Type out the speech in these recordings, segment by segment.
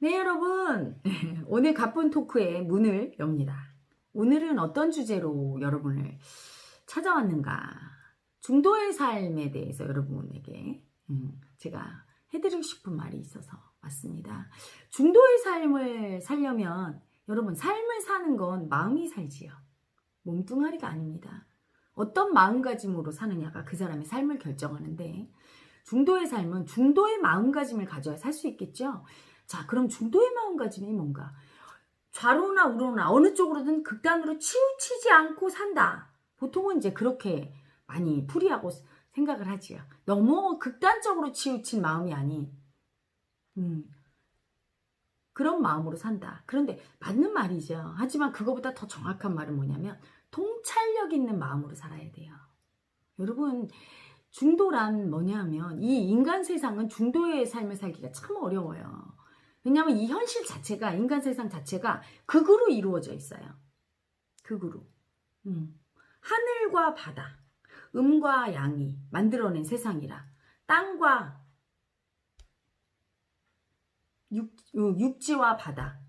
네, 여러분. 오늘 가쁜 토크의 문을 엽니다. 오늘은 어떤 주제로 여러분을 찾아왔는가? 중도의 삶에 대해서 여러분에게 제가 해드리고 싶은 말이 있어서 왔습니다. 중도의 삶을 살려면 여러분, 삶을 사는 건 마음이 살지요. 몸뚱아리가 아닙니다. 어떤 마음가짐으로 사느냐가 그 사람의 삶을 결정하는데, 중도의 삶은 중도의 마음가짐을 가져야 살 수 있겠죠. 자, 그럼 중도의 마음가짐이 뭔가? 좌로나 우로나 어느 쪽으로든 극단으로 치우치지 않고 산다. 보통은 이제 그렇게 많이 풀이하고 생각을 하지요. 너무 극단적으로 치우친 마음이 아닌 그런 마음으로 산다. 그런데 맞는 말이죠. 하지만 그거보다 더 정확한 말은 뭐냐면 통찰력 있는 마음으로 살아야 돼요. 여러분, 중도란 뭐냐면 이 인간 세상은 중도의 삶을 살기가 참 어려워요. 왜냐하면 이 현실 자체가, 인간 세상 자체가 극으로 이루어져 있어요. 극으로. 하늘과 바다, 음과 양이 만들어낸 세상이라 땅과 육지와 바다,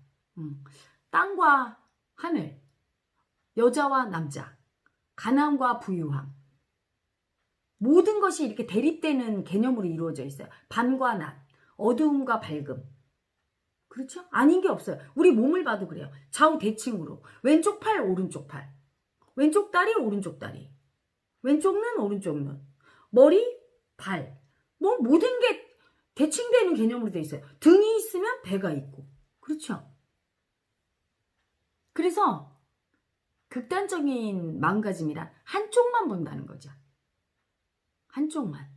땅과 하늘, 여자와 남자, 가난과 부유함, 모든 것이 이렇게 대립되는 개념으로 이루어져 있어요. 밤과 낮, 어두움과 밝음. 그렇죠? 아닌 게 없어요. 우리 몸을 봐도 그래요. 좌우 대칭으로. 왼쪽 팔, 오른쪽 팔. 왼쪽 다리, 오른쪽 다리. 왼쪽 눈, 오른쪽 눈. 머리, 발. 뭐 모든 게 대칭되는 개념으로 되어 있어요. 등이 있으면 배가 있고. 그렇죠? 그래서 극단적인 마음가짐이란 한쪽만 본다는 거죠. 한쪽만.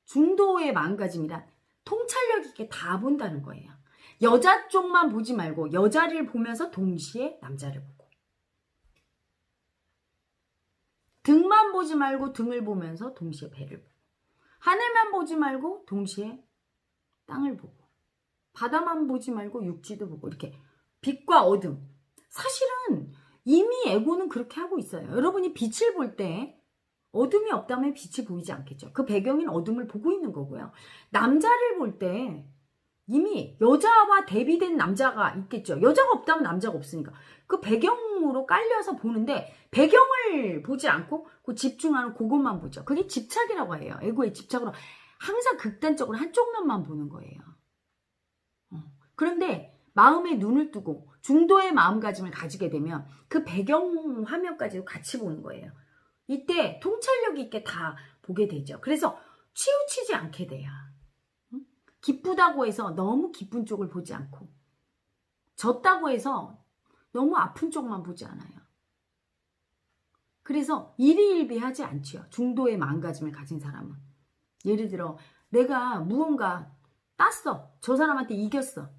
중도의 마음가짐이란 통찰력 있게 다 본다는 거예요. 여자 쪽만 보지 말고 여자를 보면서 동시에 남자를 보고, 등만 보지 말고 등을 보면서 동시에 배를 보고, 하늘만 보지 말고 동시에 땅을 보고, 바다만 보지 말고 육지도 보고, 이렇게 빛과 어둠. 사실은 이미 에고는 그렇게 하고 있어요. 여러분이 빛을 볼 때 어둠이 없다면 빛이 보이지 않겠죠. 그 배경인 어둠을 보고 있는 거고요. 남자를 볼 때 이미 여자와 대비된 남자가 있겠죠. 여자가 없다면 남자가 없으니까. 그 배경으로 깔려서 보는데 배경을 보지 않고 그 집중하는 그것만 보죠. 그게 집착이라고 해요. 에고의 집착으로 항상 극단적으로 한쪽 면만 보는 거예요. 그런데 마음에 눈을 뜨고 중도의 마음가짐을 가지게 되면 그 배경 화면까지도 같이 보는 거예요. 이때 통찰력 있게 다 보게 되죠. 그래서 치우치지 않게 돼요. 기쁘다고 해서 너무 기쁜 쪽을 보지 않고, 졌다고 해서 너무 아픈 쪽만 보지 않아요. 그래서 일희일비하지 않죠. 중도의 마음가짐을 가진 사람은. 예를 들어 내가 무언가 땄어. 저 사람한테 이겼어.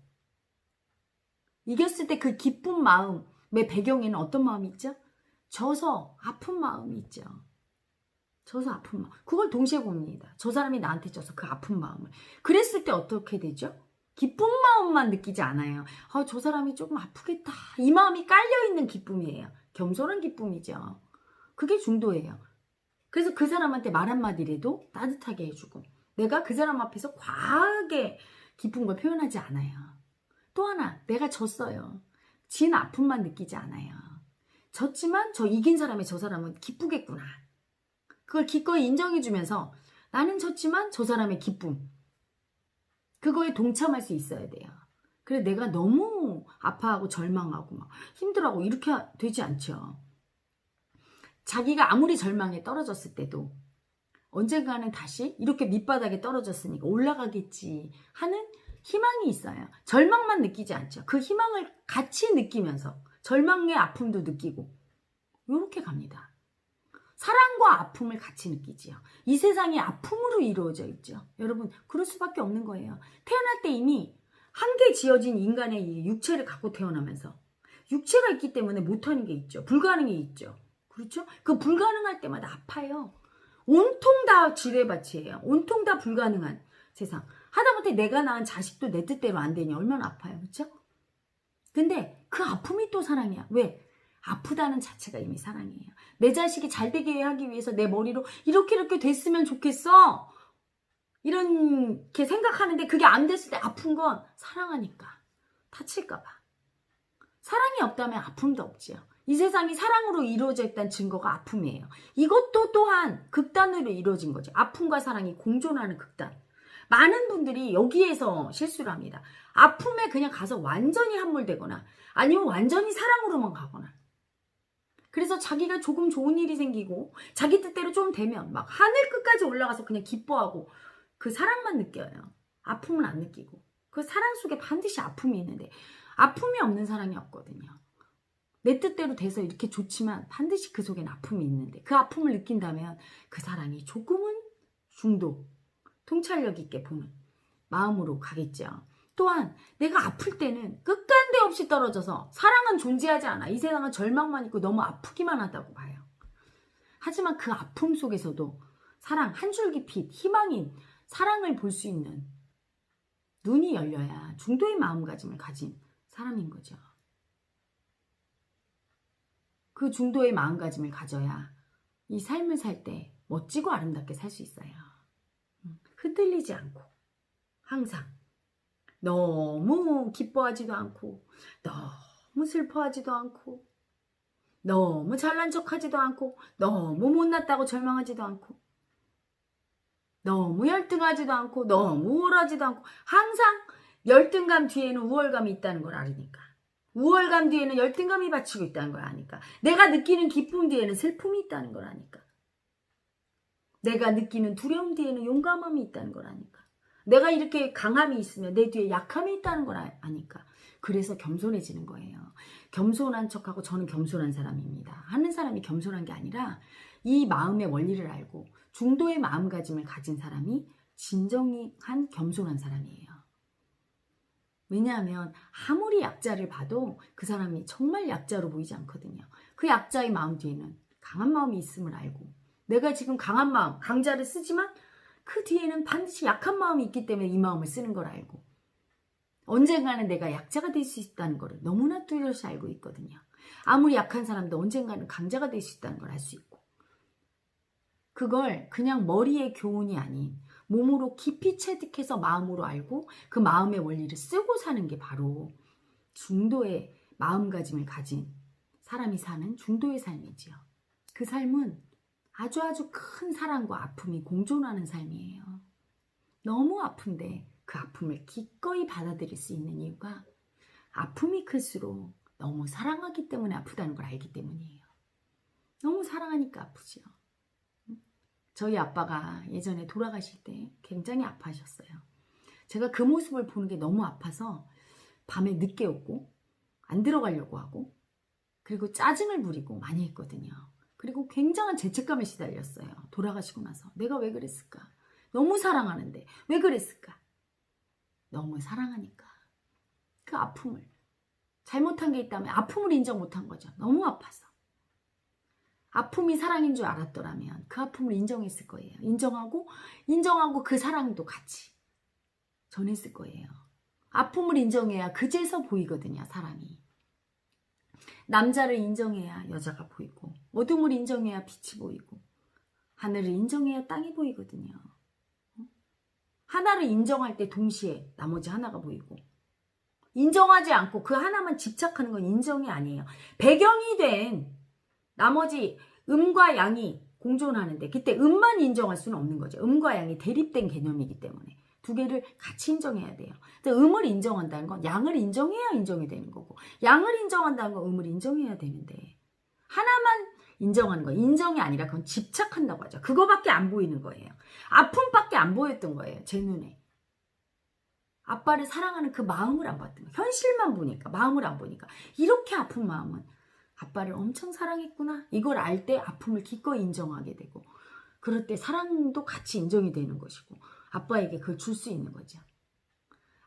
이겼을 때 그 기쁜 마음의 배경에는 어떤 마음이 있죠? 져서 아픈 마음이 있죠. 져서 아픈 마음. 그걸 동시에 봅니다. 저 사람이 나한테 져서 그 아픈 마음을. 그랬을 때 어떻게 되죠? 기쁜 마음만 느끼지 않아요. 저 사람이 조금 아프겠다. 이 마음이 깔려있는 기쁨이에요. 겸손한 기쁨이죠. 그게 중도예요. 그래서 그 사람한테 말 한마디라도 따뜻하게 해주고, 내가 그 사람 앞에서 과하게 기쁜 걸 표현하지 않아요. 또 하나, 내가 졌어요. 진 아픔만 느끼지 않아요. 졌지만 저 이긴 사람의 저 사람은 기쁘겠구나. 그걸 기꺼이 인정해주면서 나는 졌지만 저 사람의 기쁨, 그거에 동참할 수 있어야 돼요. 그래, 내가 너무 아파하고 절망하고 막 힘들어하고 이렇게 되지 않죠. 자기가 아무리 절망에 떨어졌을 때도 언젠가는 다시 이렇게 밑바닥에 떨어졌으니까 올라가겠지 하는 희망이 있어요. 절망만 느끼지 않죠. 그 희망을 같이 느끼면서 절망의 아픔도 느끼고 이렇게 갑니다. 사랑과 아픔을 같이 느끼지요. 이 세상이 아픔으로 이루어져 있죠. 여러분, 그럴 수밖에 없는 거예요. 태어날 때 이미 한계 지어진 인간의 이 육체를 갖고 태어나면서 육체가 있기 때문에 못하는 게 있죠. 불가능이 있죠. 그렇죠? 그 불가능할 때마다 아파요. 온통 다 지뢰밭이에요. 온통 다 불가능한 세상. 하다못해 내가 낳은 자식도 내 뜻대로 안 되니 얼마나 아파요. 그렇죠? 근데 그 아픔이 또 사랑이야. 왜? 아프다는 자체가 이미 사랑이에요. 내 자식이 잘 되게 하기 위해서 내 머리로 이렇게 됐으면 좋겠어. 이렇게 생각하는데 그게 안 됐을 때 아픈 건 사랑하니까. 다칠까봐. 사랑이 없다면 아픔도 없지요. 이 세상이 사랑으로 이루어져 있다는 증거가 아픔이에요. 이것도 또한 극단으로 이루어진 거죠. 아픔과 사랑이 공존하는 극단. 많은 분들이 여기에서 실수를 합니다. 아픔에 그냥 가서 완전히 함몰되거나 아니면 완전히 사랑으로만 가거나. 그래서 자기가 조금 좋은 일이 생기고 자기 뜻대로 좀 되면 막 하늘 끝까지 올라가서 그냥 기뻐하고 그 사랑만 느껴요. 아픔은 안 느끼고. 그 사랑 속에 반드시 아픔이 있는데 아픔이 없는 사랑이 없거든요. 내 뜻대로 돼서 이렇게 좋지만 반드시 그 속엔 아픔이 있는데 그 아픔을 느낀다면 그 사랑이 조금은 중도, 통찰력 있게 보는 마음으로 가겠죠. 또한 내가 아플 때는 끝간데 없이 떨어져서 사랑은 존재하지 않아. 이 세상은 절망만 있고 너무 아프기만 하다고 봐요. 하지만 그 아픔 속에서도 사랑, 한 줄기 빛, 희망인 사랑을 볼 수 있는 눈이 열려야 중도의 마음가짐을 가진 사람인 거죠. 그 중도의 마음가짐을 가져야 이 삶을 살 때 멋지고 아름답게 살 수 있어요. 흔들리지 않고 항상 너무 기뻐하지도 않고 너무 슬퍼하지도 않고 너무 잘난 척하지도 않고 너무 못났다고 절망하지도 않고 너무 열등하지도 않고 너무 우월하지도 않고 항상 열등감 뒤에는 우월감이 있다는 걸 아니까. 우월감 뒤에는 열등감이 받치고 있다는 걸 아니까. 내가 느끼는 기쁨 뒤에는 슬픔이 있다는 걸 아니까. 내가 느끼는 두려움 뒤에는 용감함이 있다는 걸 아니까. 내가 이렇게 강함이 있으면 내 뒤에 약함이 있다는 걸 아니까. 그래서 겸손해지는 거예요. 겸손한 척하고 저는 겸손한 사람입니다. 하는 사람이 겸손한 게 아니라 이 마음의 원리를 알고 중도의 마음가짐을 가진 사람이 진정한 겸손한 사람이에요. 왜냐하면 아무리 약자를 봐도 그 사람이 정말 약자로 보이지 않거든요. 그 약자의 마음 뒤에는 강한 마음이 있음을 알고 내가 지금 강한 마음, 강자를 쓰지만 그 뒤에는 반드시 약한 마음이 있기 때문에 이 마음을 쓰는 걸 알고 언젠가는 내가 약자가 될 수 있다는 걸 너무나 뚜렷이 알고 있거든요. 아무리 약한 사람도 언젠가는 강자가 될 수 있다는 걸 알 수 있고 그걸 그냥 머리의 교훈이 아닌 몸으로 깊이 체득해서 마음으로 알고 그 마음의 원리를 쓰고 사는 게 바로 중도의 마음가짐을 가진 사람이 사는 중도의 삶이지요. 그 삶은 아주 큰 사랑과 아픔이 공존하는 삶이에요. 너무 아픈데 그 아픔을 기꺼이 받아들일 수 있는 이유가 아픔이 클수록 너무 사랑하기 때문에 아프다는 걸 알기 때문이에요. 너무 사랑하니까 아프지요. 저희 아빠가 예전에 돌아가실 때 굉장히 아파하셨어요. 제가 그 모습을 보는 게 너무 아파서 밤에 늦게 오고 안 들어가려고 하고 그리고 짜증을 부리고 많이 했거든요. 그리고 굉장한 죄책감에 시달렸어요. 돌아가시고 나서 내가 왜 그랬을까? 너무 사랑하는데 왜 그랬을까? 너무 사랑하니까 그 아픔을 잘못한 게 있다면 아픔을 인정 못한 거죠. 너무 아파서. 아픔이 사랑인 줄 알았더라면 그 아픔을 인정했을 거예요. 인정하고 그 사랑도 같이 전했을 거예요. 아픔을 인정해야 그제서 보이거든요. 사랑이. 남자를 인정해야 여자가 보이고 어둠을 인정해야 빛이 보이고 하늘을 인정해야 땅이 보이거든요. 하나를 인정할 때 동시에 나머지 하나가 보이고 인정하지 않고 그 하나만 집착하는 건 인정이 아니에요. 배경이 된 나머지 음과 양이 공존하는데 그때 음만 인정할 수는 없는 거죠. 음과 양이 대립된 개념이기 때문에 두 개를 같이 인정해야 돼요. 음을 인정한다는 건 양을 인정해야 인정이 되는 거고 양을 인정한다는 건 음을 인정해야 되는데 하나만 인정하는 거 인정이 아니라 그건 집착한다고 하죠. 그거밖에 안 보이는 거예요. 아픔밖에 안 보였던 거예요. 제 눈에. 아빠를 사랑하는 그 마음을 안 봤던 거예요. 현실만 보니까 마음을 안 보니까 이렇게 아픈 마음은 아빠를 엄청 사랑했구나. 이걸 알 때 아픔을 기꺼이 인정하게 되고 그럴 때 사랑도 같이 인정이 되는 것이고 아빠에게 그걸 줄 수 있는 거죠.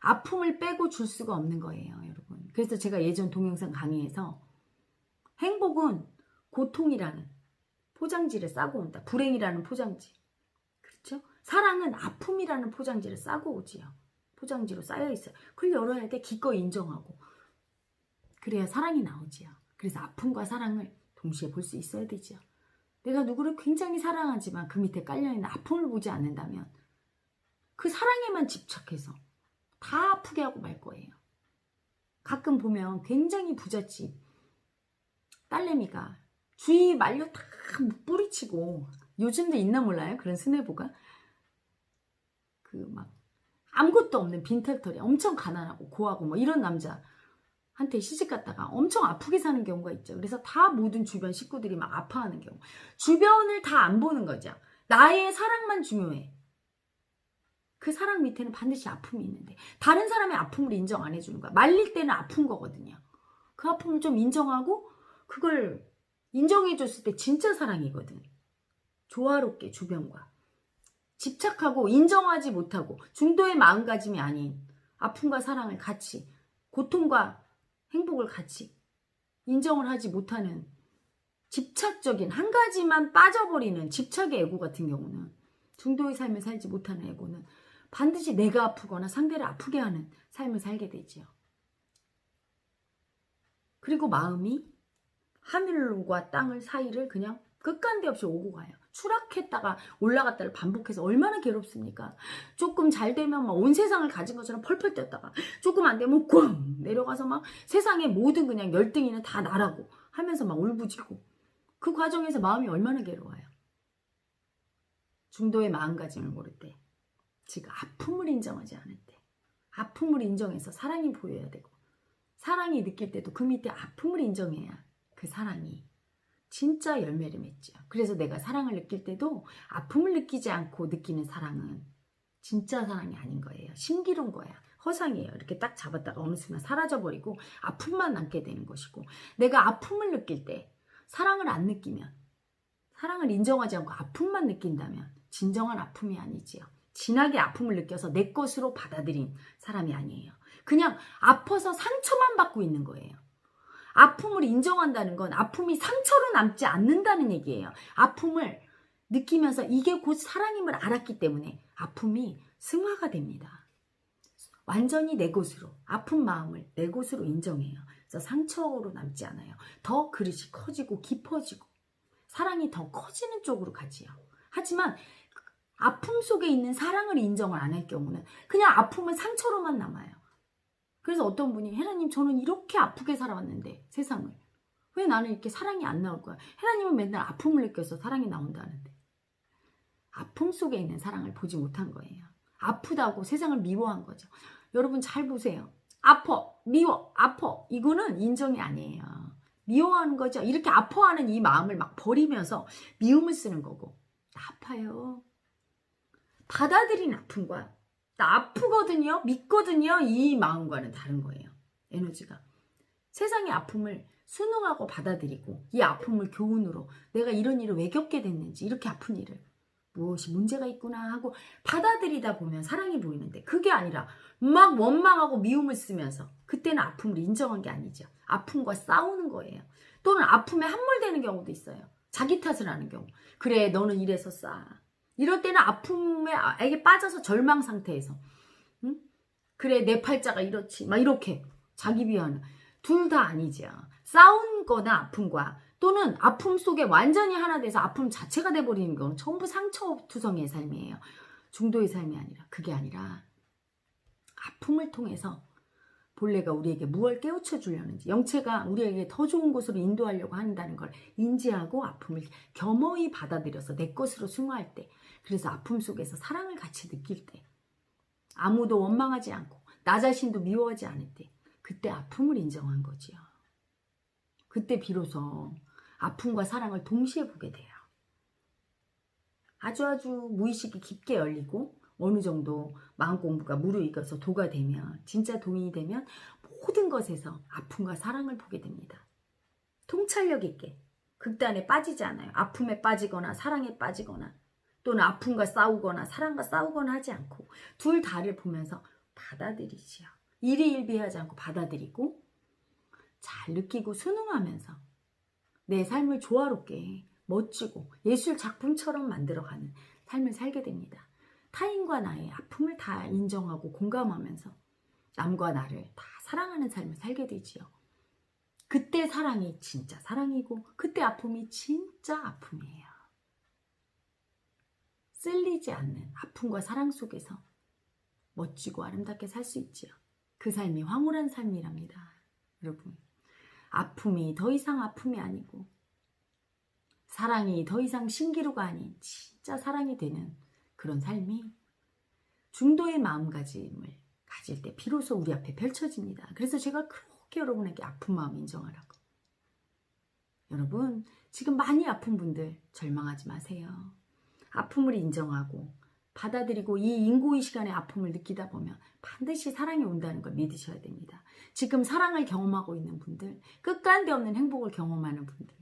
아픔을 빼고 줄 수가 없는 거예요, 여러분. 그래서 제가 예전 동영상 강의에서 행복은 고통이라는 포장지를 싸고 온다. 불행이라는 포장지. 그렇죠? 사랑은 아픔이라는 포장지를 싸고 오지요. 포장지로 쌓여 있어요. 그걸 열어야 돼. 기꺼이 인정하고. 그래야 사랑이 나오지요. 그래서 아픔과 사랑을 동시에 볼 수 있어야 되죠. 내가 누구를 굉장히 사랑하지만 그 밑에 깔려있는 아픔을 보지 않는다면 그 사랑에만 집착해서 다 아프게 하고 말 거예요. 가끔 보면 굉장히 부잣집 딸내미가 주위 말려 다 뿌리치고, 요즘도 있나 몰라요? 그런 스네부가. 그 막 아무것도 없는 빈털터리, 엄청 가난하고 고하고 뭐 이런 남자한테 시집 갔다가 엄청 아프게 사는 경우가 있죠. 그래서 다 모든 주변 식구들이 막 아파하는 경우. 주변을 다 안 보는 거죠. 나의 사랑만 중요해. 그 사랑 밑에는 반드시 아픔이 있는데 다른 사람의 아픔을 인정 안 해주는 거야. 말릴 때는 아픈 거거든요. 그 아픔을 좀 인정하고 그걸 인정해줬을 때 진짜 사랑이거든. 조화롭게 주변과 집착하고 인정하지 못하고 중도의 마음가짐이 아닌 아픔과 사랑을 같이, 고통과 행복을 같이 인정을 하지 못하는 집착적인 한 가지만 빠져버리는 집착의 애고 같은 경우는, 중도의 삶을 살지 못하는 애고는 반드시 내가 아프거나 상대를 아프게 하는 삶을 살게 되지요. 그리고 마음이 하늘과 땅을 사이를 그냥 끝간데 없이 오고 가요. 추락했다가 올라갔다를 반복해서 얼마나 괴롭습니까? 조금 잘 되면 막 온 세상을 가진 것처럼 펄펄 뛰었다가 조금 안 되면 꽝 내려가서 막 세상의 모든 그냥 열등이는 다 나라고 하면서 막 울부짖고, 그 과정에서 마음이 얼마나 괴로워요. 중도의 마음가짐을 모를 때, 즉 아픔을 인정하지 않을 때, 아픔을 인정해서 사랑이 보여야 되고, 사랑이 느낄 때도 그 밑에 아픔을 인정해야 그 사랑이 진짜 열매를 맺죠. 그래서 내가 사랑을 느낄 때도 아픔을 느끼지 않고 느끼는 사랑은 진짜 사랑이 아닌 거예요. 신기루인 거야. 허상이에요. 이렇게 딱 잡았다가 어느 순간 사라져버리고 아픔만 남게 되는 것이고, 내가 아픔을 느낄 때 사랑을 안 느끼면, 사랑을 인정하지 않고 아픔만 느낀다면 진정한 아픔이 아니지요. 진하게 아픔을 느껴서 내 것으로 받아들인 사람이 아니에요. 그냥 아파서 상처만 받고 있는 거예요. 아픔을 인정한다는 건 아픔이 상처로 남지 않는다는 얘기예요. 아픔을 느끼면서 이게 곧 사랑임을 알았기 때문에 아픔이 승화가 됩니다. 완전히 내 것으로, 아픈 마음을 내 것으로 인정해요. 그래서 상처로 남지 않아요. 더 그릇이 커지고 깊어지고 사랑이 더 커지는 쪽으로 가지요. 하지만 아픔 속에 있는 사랑을 인정을 안 할 경우는 그냥 아픔은 상처로만 남아요. 그래서 어떤 분이, 헤라님 저는 이렇게 아프게 살아왔는데 세상을 왜 나는 이렇게 사랑이 안 나올 거야? 헤라님은 맨날 아픔을 느껴서 사랑이 나온다는데. 아픔 속에 있는 사랑을 보지 못한 거예요. 아프다고 세상을 미워한 거죠. 여러분 잘 보세요. 아파, 미워, 아파, 이거는 인정이 아니에요. 미워하는 거죠. 이렇게 아파하는 이 마음을 막 버리면서 미움을 쓰는 거고. 나 아파요. 받아들인 아픔과 나 아프거든요, 믿거든요, 이 마음과는 다른 거예요. 에너지가. 세상의 아픔을 순응하고 받아들이고 이 아픔을 교훈으로 내가 이런 일을 왜 겪게 됐는지, 이렇게 아픈 일을 무엇이 문제가 있구나 하고 받아들이다 보면 사랑이 보이는데, 그게 아니라 막 원망하고 미움을 쓰면서 그때는 아픔을 인정한 게 아니죠. 아픔과 싸우는 거예요. 또는 아픔에 함몰되는 경우도 있어요. 자기 탓을 하는 경우. 그래 너는 이래서 싸. 이럴 때는 아픔에 빠져서 절망 상태에서, 응? 그래 내 팔자가 이렇지 막 이렇게 자기 비하는, 둘 다 아니죠. 싸운 거나 아픔과, 또는 아픔 속에 완전히 하나 돼서 아픔 자체가 돼버리는 건 전부 상처투성이의 삶이에요. 중도의 삶이 아니라. 그게 아니라 아픔을 통해서 본래가 우리에게 무엇을 깨우쳐 주려는지, 영체가 우리에게 더 좋은 곳으로 인도하려고 한다는 걸 인지하고 아픔을 겸허히 받아들여서 내 것으로 승화할 때, 그래서 아픔 속에서 사랑을 같이 느낄 때, 아무도 원망하지 않고 나 자신도 미워하지 않을 때, 그때 아픔을 인정한 거지요. 그때 비로소 아픔과 사랑을 동시에 보게 돼요. 아주 무의식이 깊게 열리고 어느 정도 마음 공부가 무르익어서 도가 되면, 진짜 도인이 되면 모든 것에서 아픔과 사랑을 보게 됩니다. 통찰력 있게 극단에 빠지지 않아요. 아픔에 빠지거나 사랑에 빠지거나, 또는 아픔과 싸우거나 사랑과 싸우거나 하지 않고 둘 다를 보면서 받아들이지요. 일희일비하지 않고 받아들이고 잘 느끼고 순응하면서 내 삶을 조화롭게 멋지고 예술 작품처럼 만들어가는 삶을 살게 됩니다. 타인과 나의 아픔을 다 인정하고 공감하면서 남과 나를 다 사랑하는 삶을 살게 되지요. 그때 사랑이 진짜 사랑이고 그때 아픔이 진짜 아픔이에요. 쓸리지 않는 아픔과 사랑 속에서 멋지고 아름답게 살 수 있지요. 그 삶이 황홀한 삶이랍니다. 여러분, 아픔이 더 이상 아픔이 아니고 사랑이 더 이상 신기루가 아닌 진짜 사랑이 되는 그런 삶이 중도의 마음가짐을 가질 때 비로소 우리 앞에 펼쳐집니다. 그래서 제가 그렇게 여러분에게 아픈 마음 인정하라고. 여러분, 지금 많이 아픈 분들 절망하지 마세요. 아픔을 인정하고 받아들이고 이 인고의 시간에 아픔을 느끼다 보면 반드시 사랑이 온다는 걸 믿으셔야 됩니다. 지금 사랑을 경험하고 있는 분들, 끝간데 없는 행복을 경험하는 분들,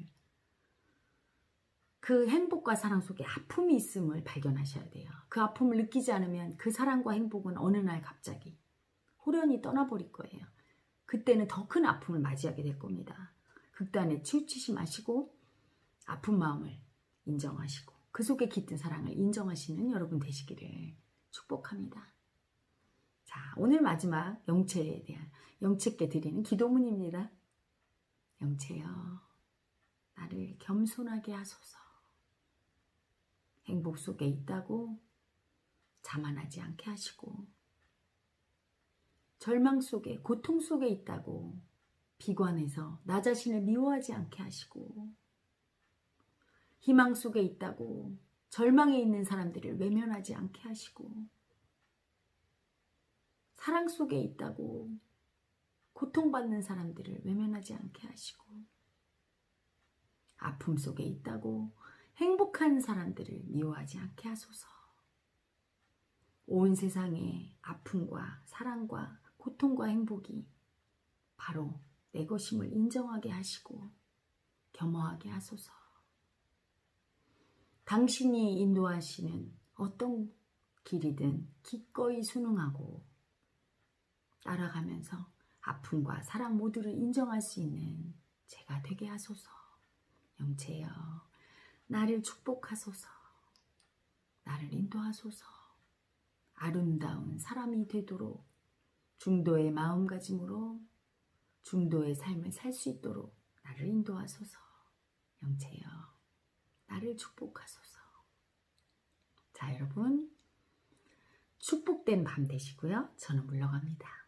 그 행복과 사랑 속에 아픔이 있음을 발견하셔야 돼요. 그 아픔을 느끼지 않으면 그 사랑과 행복은 어느 날 갑자기 호련히 떠나버릴 거예요. 그때는 더 큰 아픔을 맞이하게 될 겁니다. 극단에 치우치지 마시고 아픈 마음을 인정하시고 그 속에 깃든 사랑을 인정하시는 여러분 되시기를 축복합니다. 자, 오늘 마지막 영체에 대한 영체께 드리는 기도문입니다. 영체여, 나를 겸손하게 하소서. 행복 속에 있다고 자만하지 않게 하시고, 절망 속에, 고통 속에 있다고 비관해서 나 자신을 미워하지 않게 하시고, 희망 속에 있다고 절망에 있는 사람들을 외면하지 않게 하시고, 사랑 속에 있다고 고통받는 사람들을 외면하지 않게 하시고, 아픔 속에 있다고 행복한 사람들을 미워하지 않게 하소서. 온 세상의 아픔과 사랑과 고통과 행복이 바로 내 것임을 인정하게 하시고 겸허하게 하소서. 당신이 인도하시는 어떤 길이든 기꺼이 순응하고 따라가면서 아픔과 사랑 모두를 인정할 수 있는 제가 되게 하소서. 영체여, 나를 축복하소서. 나를 인도하소서. 아름다운 사람이 되도록 중도의 마음가짐으로 중도의 삶을 살 수 있도록 나를 인도하소서. 영체여, 나를 축복하소서. 자, 여러분, 축복된 밤 되시고요. 저는 물러갑니다.